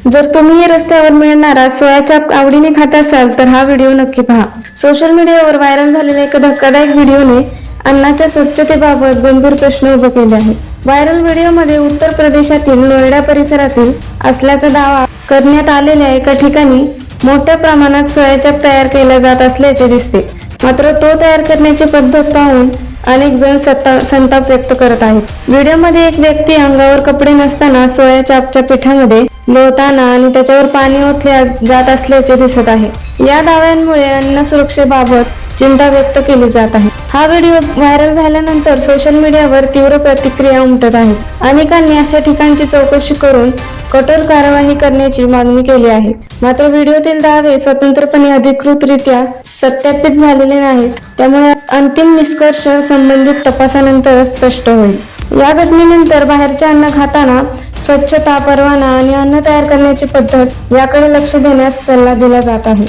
जर तुम्ही रस्त्यावर मिळणारा सोया चाप आवडीने खात असाल तर हा व्हिडिओ नक्की पहा। सोशल मीडियावर व्हायरल झालेल्या एका धक्कादायक व्हिडिओने अन्नाच्या स्वच्छतेबाबत गंभीर प्रश्न उभे केले आहेत। व्हायरल व्हिडिओमध्ये उत्तर प्रदेशातील नोएडा परिसरातील असल्याचा दावा करण्यात आलेल्या एका ठिकाणी मोठ्या प्रमाणात सोया चाप तयार केला जात असल्याचे दिसते। मात्र तो तयार करण्याची पद्धत पाहून अनेक जण संताप व्यक्त करत आहेत। व्हिडिओमध्ये एक व्यक्ती अंगावर कपडे नसताना सोया चापच्या पिठामध्ये लोळताना आणि त्याच्यावर पाणी ओतले जात असल्याचे दिसत आहे। या दाव्यांमुळे अन्न सुरक्षेबाबत चिंता व्यक्त केली जात आहे। हा व्हिडिओ व्हायरल झाल्यानंतर सोशल मीडियावर तीव्र प्रतिक्रिया उमटत आहेत। अनेकांनी अशा ठिकाणची चौकशी करून कठोर कारवाई करण्याची मागणी केली आहे। मात्र व्हिडिओतील दावे स्वतंत्रपणे अधिकृतरित्या सत्यापित झालेले नाहीत, त्यामुळे अंतिम निष्कर्ष संबंधित तपासानंतर स्पष्ट होईल। या घटनेनंतर बाहेरचे अन्न खाताना स्वच्छता, परवाना आणि अन्न तयार करण्याची पद्धत याकडे लक्ष देण्यास सल्ला दिला जात आहे।